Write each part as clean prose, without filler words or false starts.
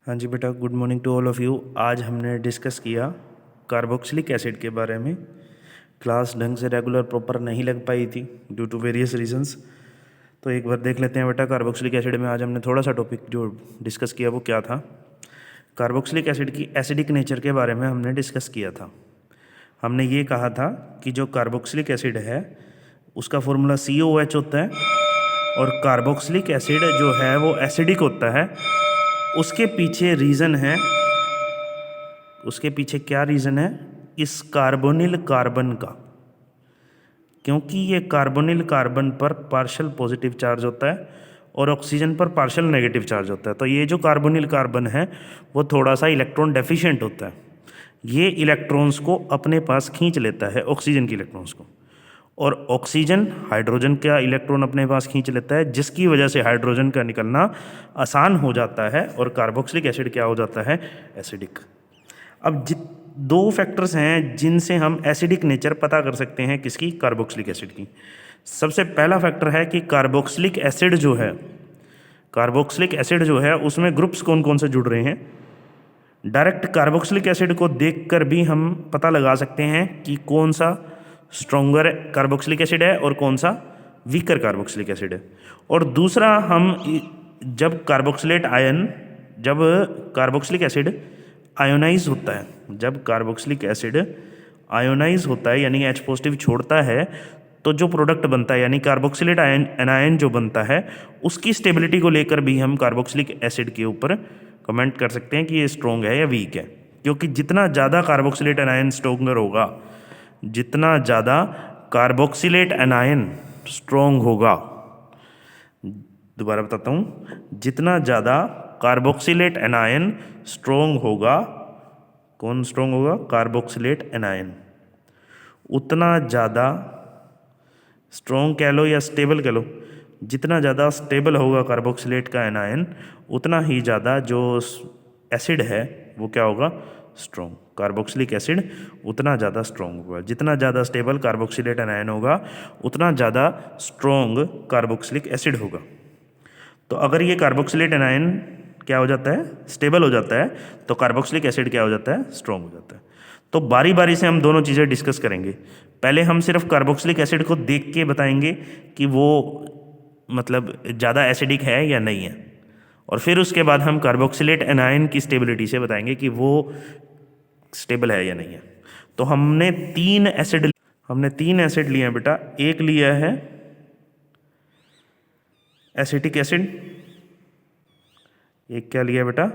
हाँ जी बेटा, good morning to all of you. आज हमने डिस्कस किया कार्बोक्सिलिक एसिड के बारे में। क्लास ढंग से रेगुलर प्रॉपर नहीं लग पाई थी ड्यू टू वेरियस रीजंस। तो एक बार देख लेते हैं बेटा, कार्बोक्सिलिक एसिड में आज हमने थोड़ा सा टॉपिक जो डिस्कस किया वो क्या था। कार्बोक्सिलिक एसिड की एसिडिक नेचर के बारे में हमने डिस्कस किया था। हमने ये कहा था कि जो कार्बोक्सिलिक एसिड है उसका फॉर्मूला COH होता है, और कार्बोक्सिलिक एसिड जो है वो एसिडिक होता है। उसके पीछे रीज़न है, उसके पीछे क्या रीज़न है, इस कार्बोनिल कार्बन का, क्योंकि ये कार्बोनिल कार्बन पर पार्शियल पॉजिटिव चार्ज होता है और ऑक्सीजन पर पार्शियल नेगेटिव चार्ज होता है। तो ये जो कार्बोनिल कार्बन है वो थोड़ा सा इलेक्ट्रॉन डेफिशिएंट होता है। ये इलेक्ट्रॉन्स को अपने पास खींच लेता है, ऑक्सीजन के इलेक्ट्रॉन्स को, और ऑक्सीजन हाइड्रोजन का इलेक्ट्रॉन अपने पास खींच लेता है, जिसकी वजह से हाइड्रोजन का निकलना आसान हो जाता है और कार्बोक्सिलिक एसिड क्या हो जाता है, एसिडिक। अब दो फैक्टर्स हैं जिनसे हम एसिडिक नेचर पता कर सकते हैं किसकी, कार्बोक्सिलिक एसिड की। सबसे पहला फैक्टर है कि कार्बोक्सिलिक एसिड जो है, कार्बोक्सिलिक एसिड जो है उसमें ग्रुप्स कौन कौन से जुड़ रहे हैं। डायरेक्ट कार्बोक्सिलिक एसिड को देखकर भी हम पता लगा सकते हैं कि कौन सा स्ट्रोंगर कार्बोक्सिलिक एसिड है और कौन सा वीकर कार्बोक्सिलिक एसिड है। और दूसरा, जब जब कार्बोक्सिलिक एसिड आयोनाइज होता है, जब कार्बोक्सिलिक एसिड आयोनाइज होता है यानी H पॉजिटिव छोड़ता है, तो जो प्रोडक्ट बनता है यानी कार्बोक्सिलेट एनायन जो बनता है, उसकी स्टेबिलिटी को लेकर भी हम कार्बोक्सिलिक एसिड के ऊपर कमेंट कर सकते हैं कि ये स्ट्रोंग है या वीक है। क्योंकि जितना ज़्यादा कार्बोक्सिलेट एनायन स्ट्रोंगर होगा, जितना ज़्यादा कार्बोक्सिलेट एनायन स्ट्रोंग होगा, दोबारा बताता हूँ, जितना ज़्यादा कार्बोक्सिलेट एनायन स्ट्रोंग होगा, कौन स्ट्रोंग होगा, कार्बोक्सिलेट एनायन, उतना ज़्यादा स्ट्रोंग कह लो या स्टेबल कह लो, जितना ज़्यादा स्टेबल होगा कार्बोक्सिलेट का एनायन, उतना ही ज़्यादा जो एसिड है वो क्या होगा, स्ट्रोंग। कार्बोक्सिलिक एसिड उतना ज़्यादा स्ट्रोंग होगा, जितना ज़्यादा स्टेबल कार्बोक्सिलेट एनायन होगा उतना ज़्यादा स्ट्रोंग कार्बोक्सिलिक एसिड होगा। तो अगर ये कार्बोक्सिलेट एनायन क्या हो जाता है, स्टेबल हो जाता है, तो कार्बोक्सिलिक एसिड क्या हो जाता है, स्ट्रोंग हो जाता है। तो बारी बारी से हम दोनों चीज़ें डिस्कस करेंगे। पहले हम सिर्फ कार्बोक्सिलिक एसिड को देख के बताएंगे कि वो मतलब ज़्यादा एसिडिक है या नहीं है, और फिर उसके बाद हम कार्बोक्सिलेट एनायन की स्टेबिलिटी से बताएंगे कि वो स्टेबल है या नहीं है। तो हमने तीन एसिड लिए हैं बेटा। एक लिया है एसिटिक एसिड, एक क्या लिया बेटा,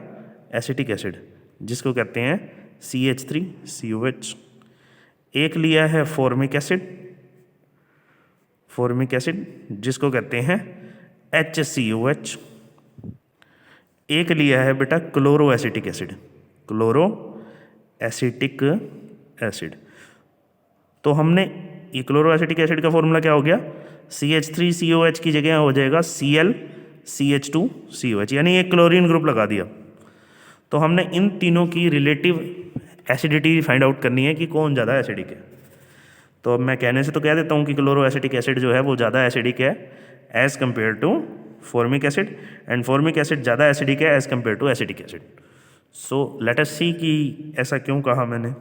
एसिटिक एसिड, जिसको कहते हैं CH3COH। एक लिया है फॉर्मिक एसिड, जिसको कहते हैं HCOH। एक लिया है बेटा क्लोरो एसिटिक एसिड। तो हमने ये क्लोरो एसिटिक एसिड का फॉर्मूला क्या हो गया, CH3COH की जगह हो जाएगा ClCH2COH, यानी एक क्लोरीन ग्रुप लगा दिया। तो हमने इन तीनों की रिलेटिव एसिडिटी फाइंड आउट करनी है कि कौन ज़्यादा एसिडिक है। तो अब मैं कहने से तो कह देता हूँ कि क्लोरो एसिटिक एसिड जो है वो ज़्यादा एसिडिक है as compare to formic acid, and formic acid ज़्यादा एसिडिक है as compare to acetic acid. So let us see कि ऐसा क्यों कहा मैंने।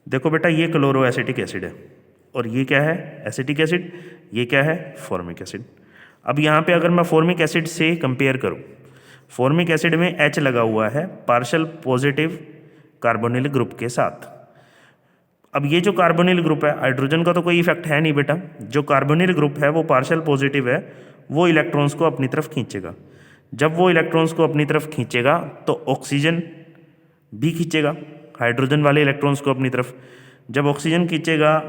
देखो बेटा, ये क्लोरो एसिटिक एसिड है और ये क्या है, एसिटिक एसिड, ये क्या है, फॉर्मिक एसिड। अब यहाँ पे अगर मैं फॉर्मिक एसिड से कंपेयर करूँ, फॉर्मिक एसिड में H लगा हुआ है पार्शियल पॉजिटिव कार्बोनिल ग्रुप के साथ। अब ये जो कार्बोनिल ग्रुप है, हाइड्रोजन का तो कोई इफेक्ट है नहीं बेटा। जो कार्बोनिल ग्रुप है वो पार्शियल पॉजिटिव है, वो इलेक्ट्रॉन्स को अपनी तरफ खींचेगा। जब वो इलेक्ट्रॉन्स को अपनी तरफ खींचेगा तो ऑक्सीजन भी खींचेगा हाइड्रोजन वाले इलेक्ट्रॉन्स को अपनी तरफ। जब ऑक्सीजन खींचेगा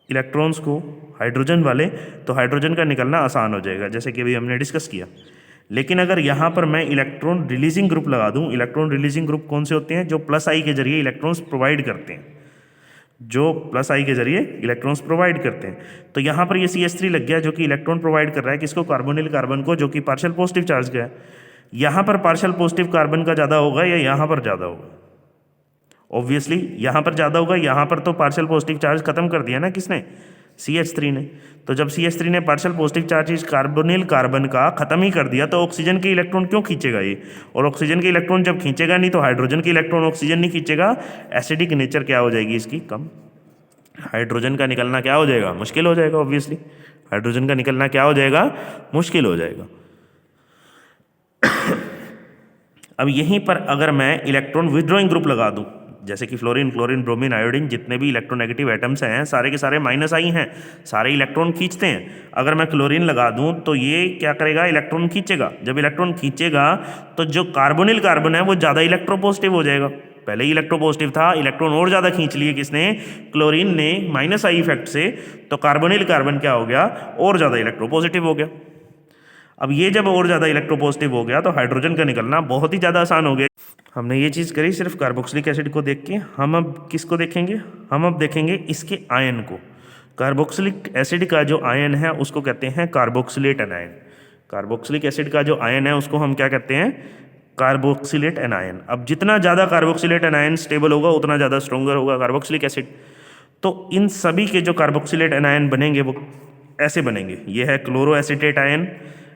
इलेक्ट्रॉन्स को हाइड्रोजन वाले, तो हाइड्रोजन का निकलना आसान हो जाएगा, जैसे कि अभी हमने डिस्कस किया। लेकिन अगर यहाँ पर मैं इलेक्ट्रॉन रिलीजिंग ग्रुप लगा दूँ, इलेक्ट्रॉन रिलीजिंग ग्रुप कौन से होते हैं, जो प्लस आई के जरिए इलेक्ट्रॉन्स प्रोवाइड करते हैं, जो प्लस आई के जरिए इलेक्ट्रॉन्स प्रोवाइड करते हैं। तो यहाँ पर ये CH3 लग गया जो कि इलेक्ट्रॉन प्रोवाइड कर रहा है किसको, कार्बोनिल कार्बन को, जो कि पार्शियल पॉजिटिव चार्ज का है। यहाँ पर पार्शियल पॉजिटिव कार्बन का ज़्यादा होगा या यहाँ पर ज़्यादा होगा, ऑब्वियसली यहाँ पर ज़्यादा होगा। यहाँ पर तो पार्शियल पॉजिटिव चार्ज खत्म कर दिया ना किसने, CH3 ने। तो जब CH3 ने पार्शियल पॉजिटिव चार्ज इस कार्बोनिल कार्बन का ख़त्म ही कर दिया, तो ऑक्सीजन के इलेक्ट्रॉन क्यों खींचेगा ये? और ऑक्सीजन के इलेक्ट्रॉन जब खींचेगा नहीं तो हाइड्रोजन के इलेक्ट्रॉन ऑक्सीजन नहीं खींचेगा, एसिडिक नेचर क्या हो जाएगी इसकी? कम। हाइड्रोजन का निकलना क्या हो जाएगा? मुश्किल हो जाएगा। ऑब्वियसली हाइड्रोजन का निकलना क्या हो जाएगा? मुश्किल हो जाएगा। अब यहीं पर अगर मैं इलेक्ट्रॉन विथड्रॉइंग ग्रुप लगा दूं, जैसे कि फ्लोरीन, क्लोरीन, ब्रोमीन, आयोडीन, जितने भी इलेक्ट्रोनेगेटिव एटम्स हैं सारे के सारे माइनस आई हैं, सारे इलेक्ट्रॉन खींचते हैं। अगर मैं क्लोरीन लगा दूं तो ये क्या करेगा? इलेक्ट्रॉन खींचेगा। जब इलेक्ट्रॉन खींचेगा तो जो कार्बोनिल कार्बन है वो ज़्यादा इलेक्ट्रोपॉजिटिव हो जाएगा। पहले ही इलेक्ट्रोपॉजिटिव था, इलेक्ट्रॉन और ज़्यादा खींच लिए किसने? क्लोरीन ने, माइनस आई इफेक्ट से। तो कार्बोनिल कार्बन क्या हो गया? और ज़्यादा इलेक्ट्रोपॉजिटिव हो गया। अब ये जब और ज़्यादा इलेक्ट्रोपॉजिटिव हो गया तो हाइड्रोजन का निकलना बहुत ही ज़्यादा आसान हो गया। हमने ये चीज़ करी सिर्फ कार्बोक्सिलिक एसिड को देख के। हम अब किसको देखेंगे? हम अब देखेंगे इसके आयन को। कार्बोक्सिलिक एसिड का जो आयन है उसको कहते हैं कार्बोक्सिलेट एनायन। कार्बोक्सिलिक एसिड का जो आयन है उसको हम क्या कहते हैं? Carboxylate anion. अब जितना ज़्यादा कार्बोक्सिलेट एनायन स्टेबल होगा उतना ज़्यादा स्ट्रोंगर होगा कार्बोक्सिलिक एसिड। तो इन सभी के जो कार्बोक्सिलेट एनायन बनेंगे वो ऐसे बनेंगे। ये है क्लोरो एसीटेट आयन,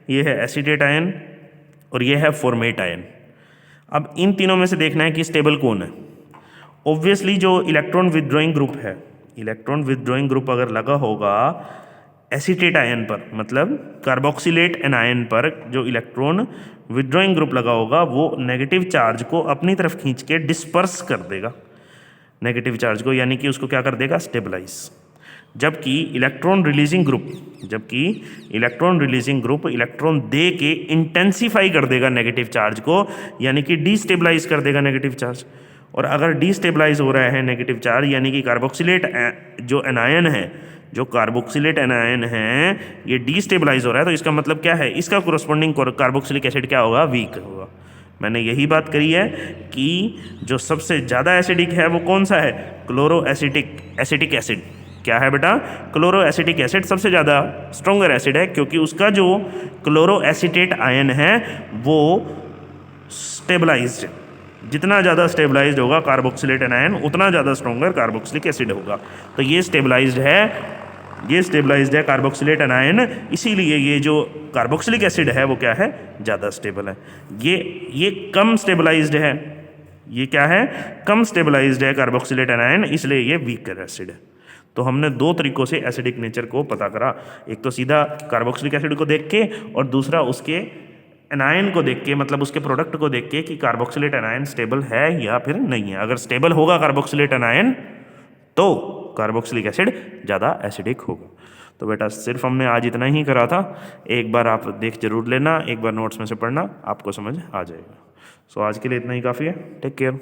ये है एसीटेट आयन और ये है फॉर्मेट आयन। अब इन तीनों में से देखना है कि स्टेबल कौन है। ऑब्वियसली जो इलेक्ट्रॉन विथड्रॉइंग ग्रुप है, इलेक्ट्रॉन विथड्रॉइंग ग्रुप अगर लगा होगा एसीटेट आयन पर, मतलब कार्बोक्सिलेट एनायन पर जो इलेक्ट्रॉन विथड्रॉइंग ग्रुप लगा होगा वो नेगेटिव चार्ज को अपनी तरफ खींच के डिस्पर्स कर देगा नेगेटिव चार्ज को, यानी कि उसको क्या कर देगा? स्टेबलाइज। जबकि इलेक्ट्रॉन रिलीजिंग ग्रुप इलेक्ट्रॉन दे के इंटेंसिफाई कर देगा नेगेटिव चार्ज को, यानी कि डीस्टेबलाइज कर देगा नेगेटिव चार्ज। और अगर डीस्टेबलाइज हो रहा है नेगेटिव चार्ज, यानी कि कार्बोक्सिलेट जो एनायन है, जो कार्बोक्सिलेट एनायन है ये डीस्टेबलाइज हो रहा है, तो इसका मतलब क्या है? इसका कोरस्पॉन्डिंग कार्बोक्सिलिक एसिड क्या होगा? वीक होगा। मैंने यही बात करी है कि जो सबसे ज़्यादा एसिडिक है वो कौन सा है? Chloro acetic acid. क्या है बेटा? क्लोरो एसिटिक एसिड सबसे ज़्यादा स्ट्रोंगर एसिड है, क्योंकि उसका जो क्लोरो एसीटेट आयन है वो स्टेबलाइज्ड। जितना ज़्यादा स्टेबलाइज्ड होगा कार्बोक्सिलेट एनायन उतना ज़्यादा स्ट्रोंगर कार्बोक्सिलिक एसिड होगा। तो ये स्टेबलाइज्ड है कार्बोक्सिलेट एनायन, इसीलिए ये जो कार्बोक्सिलिक एसिड है वो क्या है? ज़्यादा स्टेबल है। ये कम स्टेबलाइज्ड है। ये क्या है? कम स्टेबलाइज्ड है कार्बोक्सिलेट एनायन, इसलिए ये वीकर एसिड है। तो हमने दो तरीकों से एसिडिक नेचर को पता करा, एक तो सीधा कार्बोक्सिलिक एसिड को देख के और दूसरा उसके एनायन को देख के, मतलब उसके प्रोडक्ट को देख के कि कार्बोक्सिलेट एनायन स्टेबल है या फिर नहीं है। अगर स्टेबल होगा कार्बोक्सिलेट एनायन तो कार्बोक्सिलिक एसिड ज़्यादा एसिडिक होगा। तो बेटा सिर्फ हमने आज इतना ही करा था, एक बार आप देख जरूर लेना, एक बार नोट्स में से पढ़ना, आपको समझ आ जाएगा। सो आज के लिए इतना ही काफ़ी है। Take care.